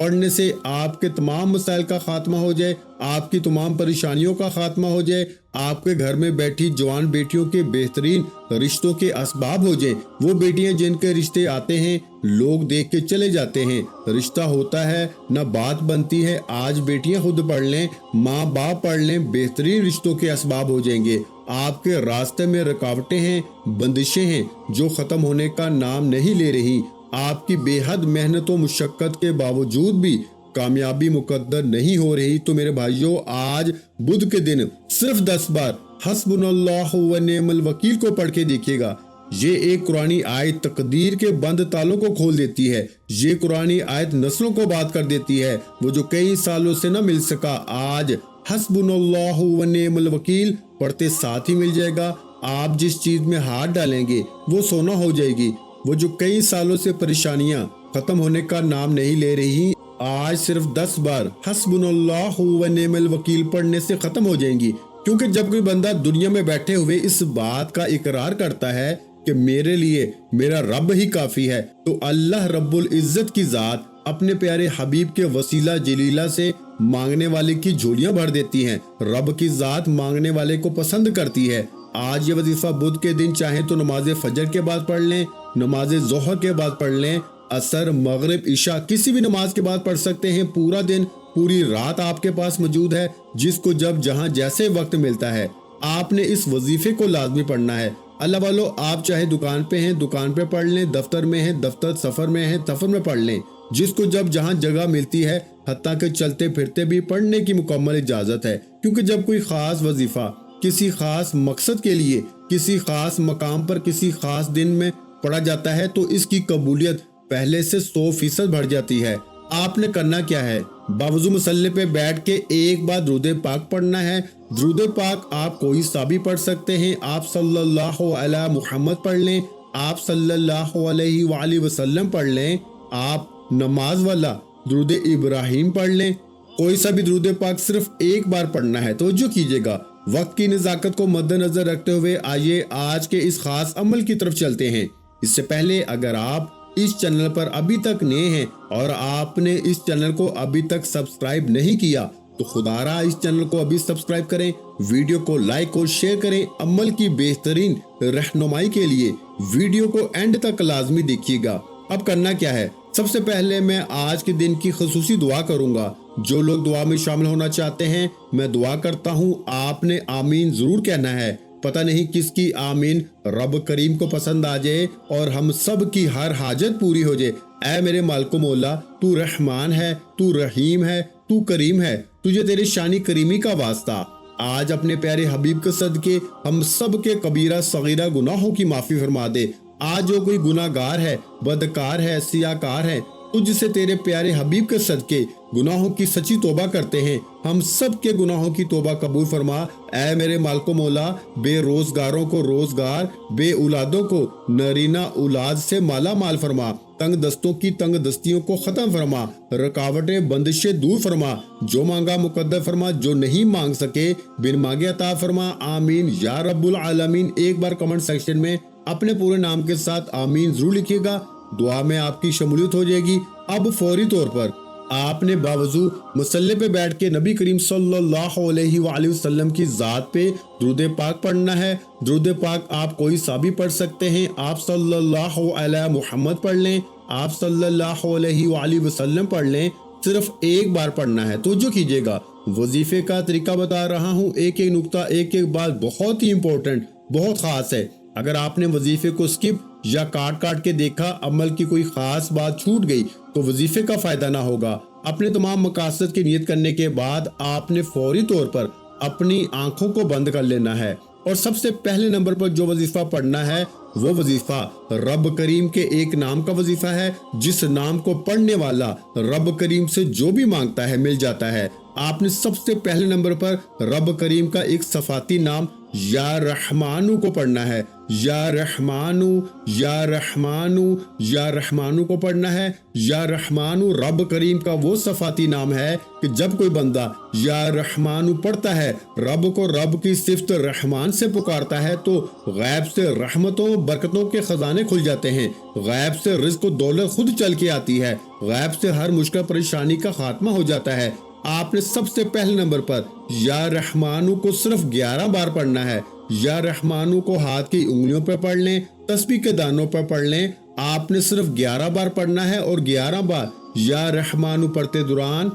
پڑھنے سے آپ کے تمام مسائل کا خاتمہ ہو جائے، آپ کی تمام پریشانیوں کا خاتمہ ہو جائے، آپ کے گھر میں بیٹھی جوان بیٹیوں کے بہترین رشتوں کے اسباب ہو جائیں۔ وہ بیٹیاں جن کے رشتے آتے ہیں لوگ دیکھ کے چلے جاتے ہیں، رشتہ ہوتا ہے نہ بات بنتی ہے۔ آج بیٹیاں خود پڑھ لیں، ماں باپ پڑھ لیں، بہترین رشتوں کے اسباب ہو جائیں گے۔ آپ کے راستے میں رکاوٹیں ہیں، بندشیں ہیں جو ختم ہونے کا نام نہیں لے رہی۔ آپ کی بے حد محنت و مشقت کے باوجود بھی کامیابی مقدر نہیں ہو رہی، تو میرے بھائیوں آج بدھ کے دن صرف 10 بار حسبنا اللہ و نعم الوکیل کو پڑھ کے دیکھیے گا۔ یہ ایک قرآنی آیت تقدیر کے بند تالوں کو کھول دیتی ہے۔ یہ قرآنی آیت نسلوں کو بات کر دیتی ہے۔ وہ جو کئی سالوں سے نہ مل سکا، آج حسبنا اللہ و نعم الوکیل پڑھتے ساتھ ہی مل جائے گا۔ آپ جس چیز میں ہاتھ ڈالیں گے وہ سونا ہو جائے گی۔ وہ جو کئی سالوں سے پریشانیاں ختم ہونے کا نام نہیں لے رہی، آج صرف 10 بار حسبنا اللہ و نعم الوکیل پڑھنے سے ختم ہو جائیں گی۔ کیونکہ جب کوئی بندہ دنیا میں بیٹھے ہوئے اس بات کا اقرار کرتا ہے کہ میرے لیے میرا رب ہی کافی ہے، تو اللہ رب العزت کی ذات اپنے پیارے حبیب کے وسیلہ جلیلہ سے مانگنے والے کی جھولیاں بھر دیتی ہیں۔ رب کی ذات مانگنے والے کو پسند کرتی ہے۔ آج یہ وظیفہ بدھ کے دن چاہیں تو نماز فجر کے بعد پڑھ لیں، نماز ظہر کے بعد پڑھ لیں، عصر، مغرب، عشاء کسی بھی نماز کے بعد پڑھ سکتے ہیں۔ پورا دن، پوری رات آپ کے پاس موجود ہے، جس کو جب جہاں جیسے وقت ملتا ہے آپ نے اس وظیفے کو لازمی پڑھنا ہے۔ اللہ والو، آپ چاہے دکان پہ ہیں دکان پہ پڑھ لیں، دفتر میں ہیں دفتر، سفر میں ہیں سفر میں پڑھ لیں، جس کو جب جہاں جگہ ملتی ہے، حتیٰ کہ چلتے پھرتے بھی پڑھنے کی مکمل اجازت ہے۔ کیونکہ جب کوئی خاص وظیفہ کسی خاص مقصد کے لیے کسی خاص مقام پر کسی خاص دن میں پڑھا جاتا ہے تو اس کی قبولیت پہلے سے 100% بڑھ جاتی ہے۔ آپ نے کرنا کیا ہے؟ باوضو مصلی پہ بیٹھ کے ایک بار درود پاک پڑھنا ہے۔ درود پاک آپ کوئی سا بھی پڑھ سکتے ہیں۔ آپ صلی اللہ علیہ محمد پڑھ لیں، آپ صلی اللہ علیہ وآلہ وسلم پڑھ لیں، آپ نماز والا درود ابراہیم پڑھ لیں، کوئی سا بھی درود پاک صرف ایک بار پڑھنا ہے۔ توجہ کیجیے گا، وقت کی نزاکت کو مد نظر رکھتے ہوئے آئیے آج کے اس خاص عمل کی طرف چلتے ہیں۔ اس سے پہلے اگر آپ اس چینل پر ابھی تک نئے ہیں اور آپ نے اس چینل کو ابھی تک سبسکرائب نہیں کیا تو خدا را اس چینل کو ابھی سبسکرائب کریں، ویڈیو کو لائک اور شیئر کریں۔ عمل کی بہترین رہنمائی کے لیے ویڈیو کو اینڈ تک لازمی دیکھیے گا۔ اب کرنا کیا ہے؟ سب سے پہلے میں آج کے دن کی خصوصی دعا کروں گا۔ جو لوگ دعا میں شامل ہونا چاہتے ہیں میں دعا کرتا ہوں، آپ نے آمین ضرور کہنا ہے۔ پتہ نہیں کس کی آمین رب کریم کو پسند آ جائے اور ہم سب کی ہر حاجت پوری ہو جائے۔ اے میرے مالک و مولا، تو رحمان ہے، تو رحیم ہے، تو کریم ہے، تجھے تیرے شانی کریمی کا واسطہ۔ آج اپنے پیارے حبیب کے صدقے ہم سب کے کبیرہ صغیرہ گناہوں کی معافی فرما دے۔ آج جو کوئی گناہ گار ہے، بدکار ہے، سیاکار ہے، تجھ سے تیرے پیارے حبیب کے صدقے گناہوں کی سچی توبہ کرتے ہیں، ہم سب کے گناہوں کی توبہ قبول فرما۔ اے میرے مالک و مولا، بے روزگاروں کو روزگار، بے اولادوں کو نرینہ اولاد سے مالا مال فرما، تنگ دستوں کی تنگ دستیوں کو ختم فرما، رکاوٹیں بندشیں دور فرما، جو مانگا مقدر فرما، جو نہیں مانگ سکے بن مانگے عطا فرما۔ آمین یا رب العالمین۔ ایک بار کمنٹ سیکشن میں اپنے پورے نام کے ساتھ آمین ضرور لکھیے گا، دعا میں آپ کی شمولیت ہو جائے گی۔ اب فوری طور پر آپ نے باوضو مصلی پہ بیٹھ کے نبی کریم صلی اللہ علیہ وآلہ وسلم کی ذات پہ درود پاک پڑھنا ہے۔ درود پاک آپ کوئی سا بھی پڑھ سکتے ہیں، آپ صلی اللہ علیہ محمد پڑھ لیں، آپ صلی اللہ علیہ وآلہ وسلم پڑھ لیں، صرف ایک بار پڑھنا ہے۔ توجہ کیجیے گا، وظیفے کا طریقہ بتا رہا ہوں، ایک ایک نقطہ ایک ایک بات بہت ہی امپورٹنٹ، بہت خاص ہے۔ اگر آپ نے وظیفے کو سکپ یا کاٹ کے دیکھا، عمل کی کوئی خاص بات چھوٹ گئی تو وظیفے کا فائدہ نہ ہوگا۔ اپنے تمام مقاصد کی نیت کرنے کے بعد آپ نے فوری طور پر اپنی آنکھوں کو بند کر لینا ہے، اور سب سے پہلے نمبر پر جو وظیفہ پڑھنا ہے وہ وظیفہ رب کریم کے ایک نام کا وظیفہ ہے، جس نام کو پڑھنے والا رب کریم سے جو بھی مانگتا ہے مل جاتا ہے۔ آپ نے سب سے پہلے نمبر پر رب کریم کا ایک صفاتی نام یا رحمانو کو پڑھنا ہے۔ یا رحمانو یا رحمانو یا رحمانو کو پڑھنا ہے۔ یا رحمانو رب کریم کا وہ صفاتی نام ہے کہ جب کوئی بندہ یا رحمانو پڑھتا ہے، رب کو رب کی صفت رحمان سے پکارتا ہے، تو غیب سے رحمتوں برکتوں کے خزانے کھل جاتے ہیں، غیب سے رزق و دولت خود چل کے آتی ہے، غیب سے ہر مشکل پریشانی کا خاتمہ ہو جاتا ہے۔ آپ نے سب سے پہلے نمبر پر یا رحمانو کو صرف 11 بار پڑھنا ہے۔ یا رحمانو کو ہاتھ کی انگلیوں پر پڑھ لیں، تسبیح کے دانوں پر پڑھ لیں۔ آپ نے صرف 11 بار پڑھنا ہے، اور 11 بار یا رحمانو پڑھتے دوران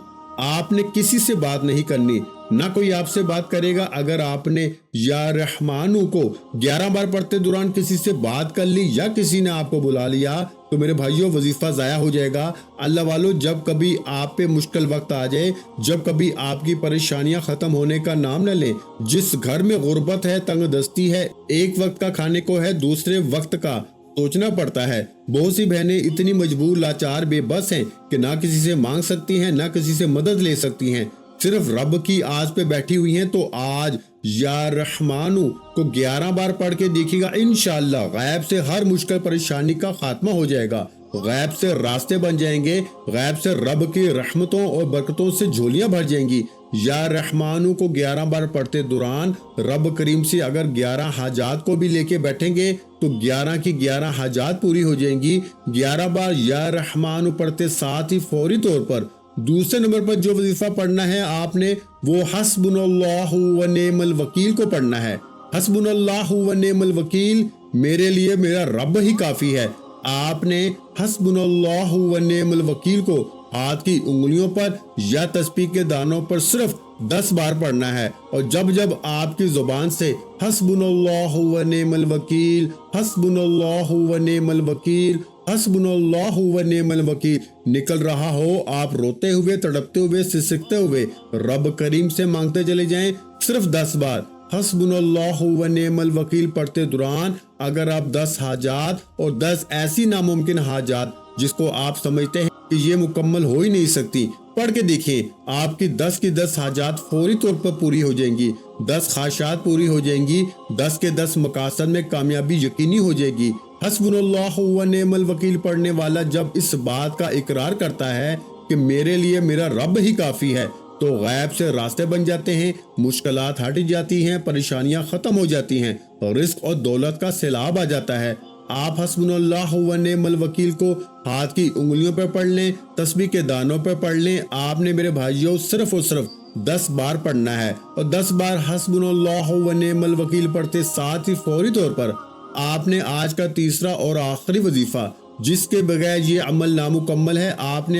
آپ نے کسی سے بات نہیں کرنی، نہ کوئی آپ سے بات کرے گا۔ اگر آپ نے یا رحمانو کو 11 بار پڑھتے دوران کسی سے بات کر لی یا کسی نے آپ کو بلا لیا تو میرے بھائیوں وظیفہ ضائع ہو جائے گا۔ اللہ والو، جب کبھی آپ پہ مشکل وقت آ جائے، جب کبھی آپ کی پریشانیاں ختم ہونے کا نام نہ لیں، جس گھر میں غربت ہے، تنگ دستی ہے، ایک وقت کا کھانے کو ہے، دوسرے وقت کا سوچنا پڑتا ہے، بہت سی بہنیں اتنی مجبور لاچار بے بس ہیں کہ نہ کسی سے مانگ سکتی ہیں، نہ کسی سے مدد لے سکتی ہیں، صرف رب کی آس پہ بیٹھی ہوئی ہیں۔ تو آج یا رحمانو کو 11 بار پڑھ کے دیکھیے گا، انشاءاللہ غیب سے ہر مشکل پریشانی کا خاتمہ ہو جائے گا، غیب سے راستے بن جائیں گے، غیب سے رب کی رحمتوں اور برکتوں سے جھولیاں بھر جائیں گی۔ یا رحمانو کو 11 بار پڑھتے دوران رب کریم سے اگر 11 حاجات کو بھی لے کے بیٹھیں گے تو 11 کی 11 حاجات پوری ہو جائیں گی۔ 11 بار یا رحمانو پڑھتے ساتھ ہی فوری طور پر دوسرے نمبر پر جو وظیفہ پڑھنا ہے آپ نے، وہ حسبنا اللہ و نعم الوکیل کو پڑھنا ہے۔ حسبنا اللہ و نعم الوکیل، میرے لیے میرا رب ہی کافی ہے۔ آپ نے حسبنا اللہ و نعم الوکیل کو ہاتھ کی انگلیوں پر یا تسبیح کے دانوں پر صرف 10 بار پڑھنا ہے، اور جب جب آپ کی زبان سے حسبنا اللہ و نعم الوکیل، حسبنا اللہ و نعم الوکیل، حسبنا اللہ و نعم الوکیل نکل رہا ہو، آپ روتے ہوئے، تڑپتے ہوئے، سسکتے ہوئے رب کریم سے مانگتے چلے جائیں صرف 10 بار حسبنا اللہ و نعم الوکیل پڑھتے دوران۔ اگر آپ 10 حاجات اور 10 ایسی ناممکن حاجات جس کو آپ سمجھتے ہیں کہ یہ مکمل ہو ہی نہیں سکتی، پڑھ کے دیکھیں، آپ کی 10 کی 10 حاجات فوری طور پر پوری ہو جائیں گی، 10 خواہشات پوری ہو جائیں گی، 10 کے 10 مقاصد میں کامیابی یقینی ہو جائے گی۔ حسبنا اللہ و نعم الوکیل پڑھنے والا جب اس بات کا اقرار کرتا ہے کہ میرے لیے میرا رب ہی کافی ہے، تو غیب سے راستے بن جاتے ہیں، مشکلات ہٹ جاتی ہیں، پریشانیاں ختم ہو جاتی ہیں، اور رزق اور دولت کا سیلاب آ جاتا ہے۔ آپ حسبنا اللہ و نعم الوکیل کو ہاتھ کی انگلیوں پہ پڑھ لیں، تسبیح کے دانوں پہ پڑھ لیں۔ آپ نے میرے بھائیوں صرف اور صرف 10 بار پڑھنا ہے، اور 10 بار حسبنا اللہ و نعم الوکیل پڑھتے ساتھ ہی فوری طور پر آپ نے آج کا تیسرا اور آخری وظیفہ، جس کے بغیر یہ عمل نامکمل ہے، آپ نے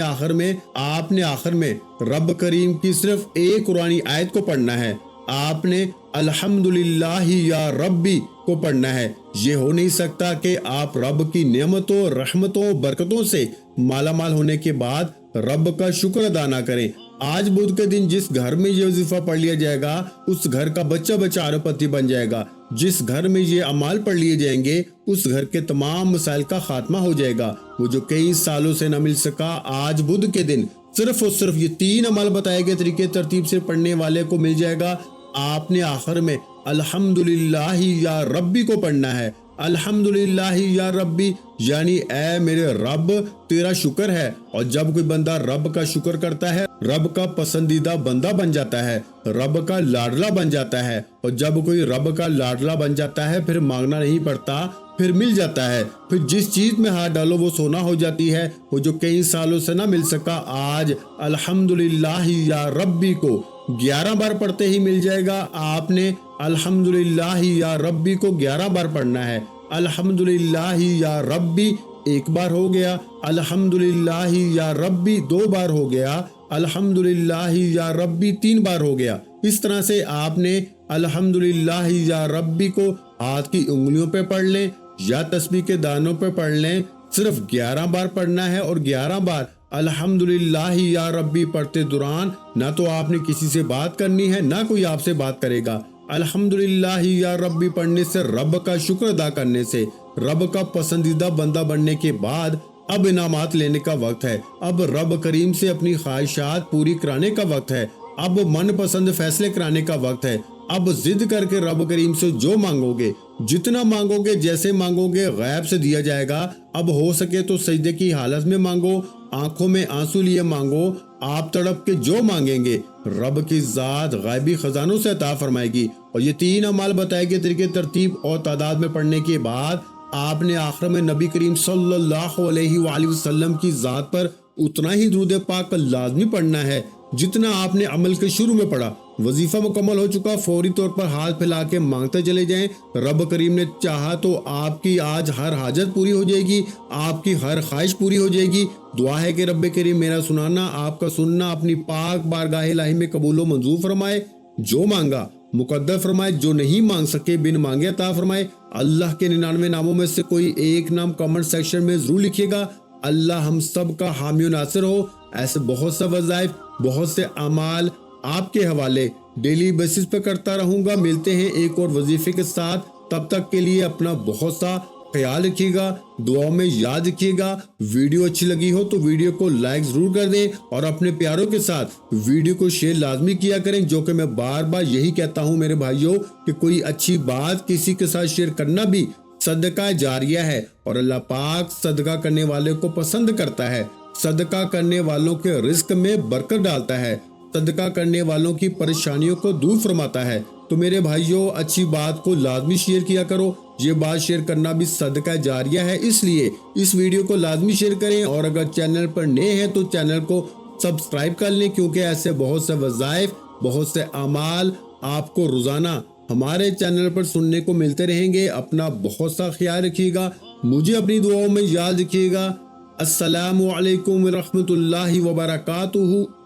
آخر میں رب کریم کی صرف ایک قرآنی آیت کو پڑھنا ہے۔ آپ نے الحمدللہ یا ربی کو پڑھنا ہے۔ یہ ہو نہیں سکتا کہ آپ رب کی نعمتوں، رحمتوں، برکتوں سے مالا مال ہونے کے بعد رب کا شکر ادا نہ کریں۔ آج بدھ کے دن جس گھر میں یہ وظیفہ پڑھ لیا جائے گا، اس گھر کا بچہ بچہ اربپتی بن جائے گا۔ جس گھر میں یہ اعمال پڑھ لیے جائیں گے، اس گھر کے تمام مسائل کا خاتمہ ہو جائے گا۔ وہ جو کئی سالوں سے نہ مل سکا، آج بدھ کے دن صرف اور صرف یہ 3 عمل بتائے گئے طریقے ترتیب سے پڑھنے والے کو مل جائے گا۔ آپ نے آخر میں الحمدللہ یا ربی کو پڑھنا ہے۔ الحمدللہ یا ربی یعنی اے میرے رب، تیرا شکر ہے۔ اور جب کوئی بندہ رب کا شکر کرتا ہے، رب کا پسندیدہ بندہ بن جاتا ہے، رب کا لاڈلا بن جاتا ہے۔ اور جب کوئی رب کا لاڈلا بن جاتا ہے، پھر مانگنا نہیں پڑتا، پھر مل جاتا ہے۔ پھر جس چیز میں ہاتھ ڈالو وہ سونا ہو جاتی ہے۔ وہ جو کئی سالوں سے نہ مل سکا، آج الحمدللہ یا ربی کو 11 بار پڑھتے ہی مل جائے گا۔ آپ نے الحمدللہ یا ربی کو 11 بار پڑھنا ہے۔ الحمدللہ یا ربی 1 بار ہو گیا، الحمدللہ یا ربی 2 بار ہو گیا، الحمدللہ یا ربی 3 بار ہو گیا۔ اس طرح سے آپ نے الحمدللہ یا ربی کو ہاتھ کی انگلیوں پہ پڑھ لیں یا تسبیح کے دانوں پہ پڑھ لیں، صرف 11 بار پڑھنا ہے۔ اور 11 بار الحمدللہ یا ربی پڑھتے دوران نہ تو آپ نے کسی سے بات کرنی ہے، نہ کوئی آپ سے بات کرے گا۔ الحمدللہ یا ربی پڑھنے سے، رب کا شکر ادا کرنے سے، رب کا پسندیدہ بندہ بننے کے بعد اب انعامات لینے کا وقت ہے۔ اب رب کریم سے اپنی خواہشات پوری کرانے کا وقت ہے۔ اب من پسند فیصلے کرانے کا وقت ہے۔ اب ضد کر کے رب کریم سے جو مانگو گے جتنا مانگوگے جیسے مانگوگے غیب سے دیا جائے گا۔ اب ہو سکے تو سجدے کی حالت میں مانگو، آنکھوں میں آنسو لیے مانگو، آپ تڑپ کے جو مانگیں گے رب کی ذات غیبی خزانوں سے عطا فرمائے گی۔ اور یہ 3 اعمال بتائے گئے طریقے ترتیب اور تعداد میں پڑھنے کے بعد آپ نے آخر میں نبی کریم صلی اللہ علیہ وآلہ وسلم کی ذات پر اتنا ہی درود پاک لازمی پڑھنا ہے جتنا آپ نے عمل کے شروع میں پڑھا۔ وظیفہ مکمل ہو چکا، فوری طور پر ہاتھ پھیلا کے مانگتے چلے جائیں۔ رب کریم نے چاہا تو آپ کی آج ہر حاجت پوری ہو جائے گی، آپ کی ہر خواہش پوری ہو جائے گی۔ دعا ہے کہ رب کریم میرا سنانا، آپ کا سننا اپنی پاک بارگاہ الہی میں قبول و منظور فرمائے، جو مانگا مقدر فرمائے، جو نہیں مانگ سکے بن مانگے عطا فرمائے۔ اللہ کے 99 ناموں میں سے کوئی ایک نام کمنٹ سیکشن میں ضرور لکھیے گا۔ اللہ ہم سب کا حامی و ناصر ہو۔ ایسے بہت سے وظائف، بہت سے اعمال آپ کے حوالے ڈیلی بیسس پہ کرتا رہوں گا۔ ملتے ہیں ایک اور وظیفے کے ساتھ، تب تک کے لیے اپنا بہت سا خیال رکھیے گا، دعاؤں میں یاد رکھیے گا۔ ویڈیو اچھی لگی ہو تو ویڈیو کو لائک ضرور کر دیں اور اپنے پیاروں کے ساتھ ویڈیو کو شیئر لازمی کیا کریں، جو کہ میں بار بار یہی کہتا ہوں میرے بھائیوں کہ کوئی اچھی بات کسی کے ساتھ شیئر کرنا بھی صدقہ جاریہ ہے، اور اللہ پاک صدقہ کرنے والے کو پسند کرتا ہے، صدقہ کرنے والوں کے رزق میں برکت ڈالتا ہے، صدقہ کرنے والوں کی پریشانیوں کو دور فرماتا ہے۔ تو میرے بھائیوں اچھی بات کو لازمی شیئر کیا کرو، یہ بات شیئر کرنا بھی صدقہ جاریہ ہے، اس لیے اس ویڈیو کو لازمی شیئر کریں، اور اگر چینل پر نئے ہیں تو چینل کو سبسکرائب کر لیں، کیونکہ ایسے بہت سے وظائف، بہت سے اعمال آپ کو روزانہ ہمارے چینل پر سننے کو ملتے رہیں گے۔ اپنا بہت سا خیال رکھیے گا، مجھے اپنی دعاؤں میں یاد رکھیے گا۔ السلام علیکم ورحمۃ اللہ وبرکاتہ۔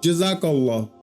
جزاک اللہ۔